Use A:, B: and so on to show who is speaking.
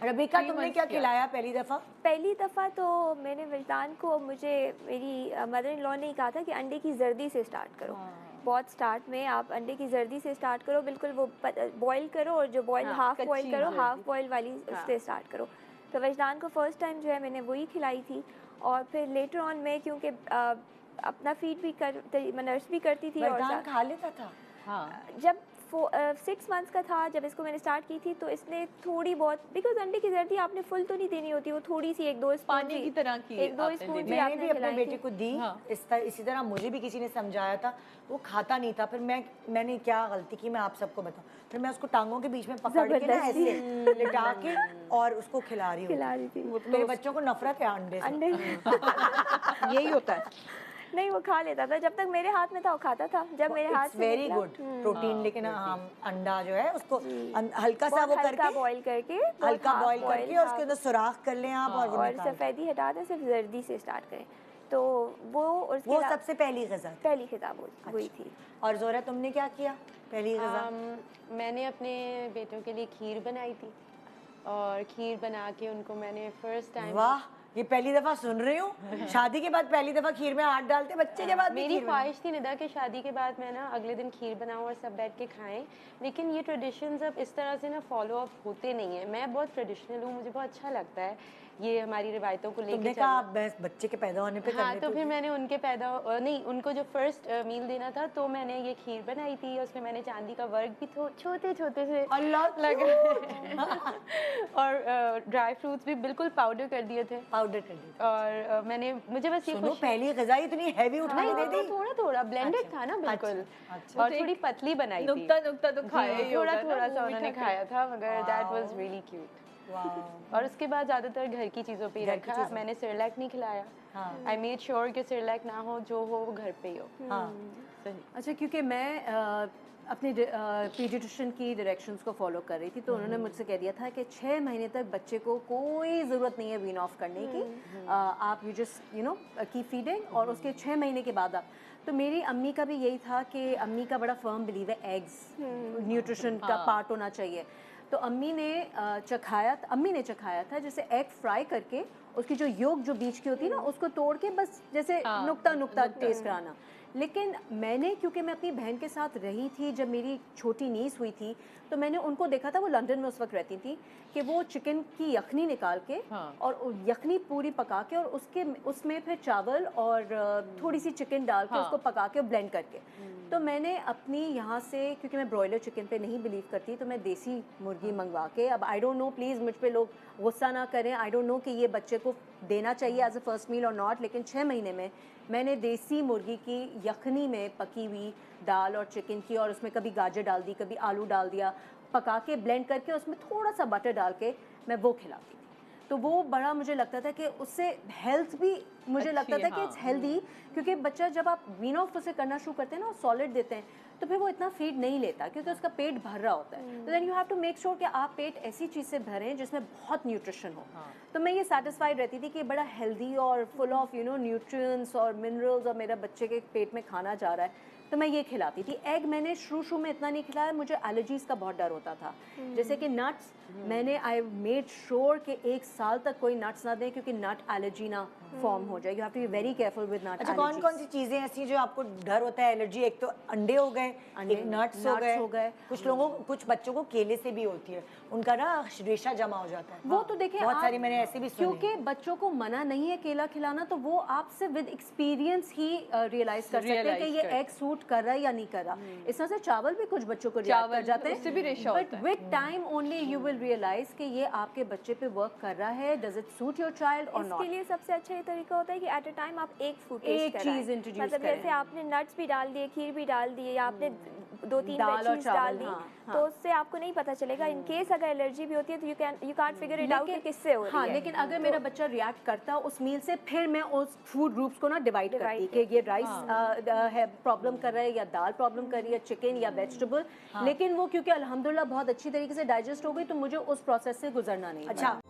A: रबीका, तुमने क्या खिलाया पहली दफ़ा?
B: पहली दफ़ा तो मैंने विजदान को, मुझे मेरी मदर इन लॉ ने कहा था कि अंडे की जर्दी से स्टार्ट करो। बहुत स्टार्ट में आप अंडे की जर्दी से स्टार्ट करो, बिल्कुल वो बॉईल करो, और जो बॉईल हाफ़ बॉईल करो, हाफ़ बॉईल वाली उससे स्टार्ट करो। तो विजदान को फ़र्स्ट टाइम जो है मैंने वही खिलाई थी। और फिर लेटर ऑन में क्योंकि अपना फीड भी नर्स भी करती थी, और
A: खा लेता था।
B: हाँ, जब 6 मंथ्स का था जब इसको मैंने स्टार्ट की थी, तो इसने थोड़ी बहुत, बिकॉज अंडे की जर्दी आपने फुल तो नहीं देनी होती, वो थोड़ी सी 1-2 स्पून
C: पानी की तरह की
B: 1-2 स्पून
A: मैंने भी अपने बेटे को दी। इसी तरह मुझे भी किसी ने समझाया था, वो खाता नहीं था। फिर मैंने क्या गलती की मैं आप सबको बताऊं, फिर मैं उसको टांगों के बीच में पकड़ के ना ऐसे लिटा के और उसको खिला रही थी। मेरे बच्चों को नफरत है अंडे से।
D: यही होता है।
B: नहीं, वो खा लेता था, जब तक मेरे हाथ में था वो खाता था। जब मेरे हाथ से
A: वेरी गुड प्रोटीन। लेकिन अंडा जो है उसको हल्का सा वो करके
B: बॉईल करके,
A: हल्का बॉईल करके और उसके अंदर सुराख कर लें आप, और
B: सफ़ेदी हटा दें, सिर्फ जर्दी से स्टार्ट करें। तो वो
A: सबसे पहली ग़िज़ा
B: वही थी।
A: और ज़ोहरा, तुमने क्या किया पहली ग़िज़ा?
E: मैंने अपने बेटों के लिए खीर बनाई थी, और खीर बना के उनको मैंने फर्स्ट टाइम।
A: वाह, ये पहली दफा सुन रही हूँ। शादी के बाद पहली दफा खीर में हाथ डालते बच्चे के बाद?
E: मेरी ख्वाहिश थी निदा के शादी के बाद मैं ना अगले दिन खीर बनाऊं और सब बैठ के खाएं, लेकिन ये ट्रेडिशंस अब इस तरह से ना फॉलो अप होते नहीं है। मैं बहुत ट्रेडिशनल हूँ, मुझे बहुत अच्छा लगता है ये हमारी रिवायतों को लेकर।
A: कहा आप बच्चे के पैदा होने पे
E: हाँ, तो फिर मैंने उनके उनको जो फर्स्ट मील देना था, तो मैंने ये खीर बनाई थी। उसमें मैंने चांदी का वर्क भी छोटे छोटे से लगा और ड्राई फ्रूट्स भी बिल्कुल पाउडर कर दिए थे। और मुझे बस ये
A: पहली ग़िज़ा इतनी हैवी उठाई दे दी।
E: थोड़ा थोड़ा ब्लेंडेड था ना बिल्कुल। और थोड़ी पतली बनाई थी।
C: नुक्ता तो खाया ही होगा,
E: थोड़ा सा उन्होंने खाया था, मगर दैट वाज रियली क्यूट। और उसके बाद ज़्यादातर घर की चीज़ों पे रखा। मैंने सिरलैक नहीं खिलाया। आई मेड श्योर कि सिरलैक ना हो, जो हो वो घर पे ही हो।
D: सही। अच्छा, क्योंकि मैं अपने पीडियाट्रिशियन की डायरेक्शंस को फॉलो कर रही थी, तो उन्होंने मुझसे कह दिया था कि 6 महीने तक बच्चे को कोई ज़रूरत नहीं है वीन ऑफ करने की। आप यू जस्ट कीप फीडिंग, और उसके 6 महीने के बाद आप। तो मेरी अम्मी का भी यही था कि अम्मी का बड़ा फर्म बिलीव है एग्स न्यूट्रिशन का पार्ट होना चाहिए। तो अम्मी ने चखाया था जैसे एग फ्राई करके, उसकी जो योक जो बीच की होती है ना, उसको तोड़ के बस जैसे नुक्ता टेस्ट कराना। लेकिन मैंने, क्योंकि मैं अपनी बहन के साथ रही थी जब मेरी छोटी नीस हुई थी, तो मैंने उनको देखा था, वो लंदन में उस वक्त रहती थी, कि वो चिकन की यखनी निकाल के और यखनी पूरी पका के, और उसमें फिर चावल और थोड़ी सी चिकन डाल के उसको पका के ब्लेंड करके। तो मैंने अपनी यहाँ से, क्योंकि मैं ब्रॉयलर चिकन पे नहीं बिलीव करती, तो मैं देसी मुर्गी मंगवा के, अब आई डोंट नो, प्लीज़ मुझ पे लोग गुस्सा ना करें, आई डोंट नो कि ये बच्चे को देना चाहिए एज अ फर्स्ट मील और नॉट, लेकिन 6 महीने में मैंने देसी मुर्गी की यखनी में पकी हुई दाल और चिकन की, और उसमें कभी गाजर डाल दी, कभी आलू डाल दिया, पका के ब्लेंड करके उसमें थोड़ा सा बटर डाल के मैं वो खिलाती थी। तो वो बड़ा मुझे लगता था कि उससे हेल्थ भी मुझे लगता था कि इट्स हेल्दी, क्योंकि बच्चा जब आप वीन ऑफ उसे करना शुरू करते हैं ना, सॉलिड देते हैं, तो फिर वो इतना फीड नहीं लेता, क्योंकि उसका पेट भर रहा होता है। तो then you have to make sure कि आप पेट ऐसी चीज़ से भरें जिसमें बहुत न्यूट्रिशन हो। तो मैं ये सेटिस्फाइड रहती थी कि बड़ा हेल्दी और फुल ऑफ न्यूट्रिएंट्स और मिनरल्स, और मेरा बच्चे के पेट में खाना जा रहा है, तो मैं ये खिलाती थी। एग मैंने शुरू में इतना नहीं खिलाया, मुझे एलर्जीज़ का बहुत डर होता था। जैसे कि नट्स, मैंने आई मेड श्योर कि 1 साल तक कोई नट्स ना दें, क्योंकि नट एलर्जी ना फॉर्म हो जाए। You have to be very careful with nut.
A: अच्छा, कौन कौन सी चीज़ें ऐसी जो आपको डर होता है एलर्जी? एक तो अंडे हो गए, एक नट्स हो गए। कुछ बच्चों को केले से भी होती है, उनका ना रेशा जमा हो जाता है।
D: वो तो देखिए,
A: बहुत सारी मैंने ऐसे भी सुनी।
D: क्योंकि बच्चों को मना नहीं है केला खिलाना, तो वो आपसे विद एक्सपीरियंस ही रियलाइज कर सकते हैं कि ये एग सूट कर रहा है या नहीं कर रहा। इस तरह से चावल भी कुछ बच्चों को रिएक्ट कर जाते हैं, but with time only you will realize कि ये आपके बच्चे पे वर्क कर रहा है, does it suit your child और नॉट।
B: इसके लिए सबसे अच्छा ये तरीका होता है कि एट अ टाइम आप एक फूड
D: एक चीज इंट्रोड्यूस
B: मतलब
D: करें।
B: जैसे आपने नट्स भी डाल दिए, खीर भी डाल दी, या आपने 2-3
D: दाल और
B: वेजीज
D: चावल,
B: डाल दी, तो उससे आपको नहीं पता चलेगा। इन केस अगर एलर्जी भी होती है तो you can't figure it out कि किससे हो रही है।
D: लेकिन अगर मेरा बच्चा रिएक्ट करता उस मील से, फिर मैं उस फूड ग्रुप्स को ना डिवाइड करती कि ये राइस है प्रॉब्लम कर रहा है, या दाल प्रॉब्लम कर रही है, चिकन या वेजिटेबल। लेकिन वो क्योंकि अल्हम्दुलिल्लाह बहुत अच्छी तरीके से डाइजेस्ट हो गई, तो मुझे उस प्रोसेस से गुजरना नहीं।
A: अच्छा।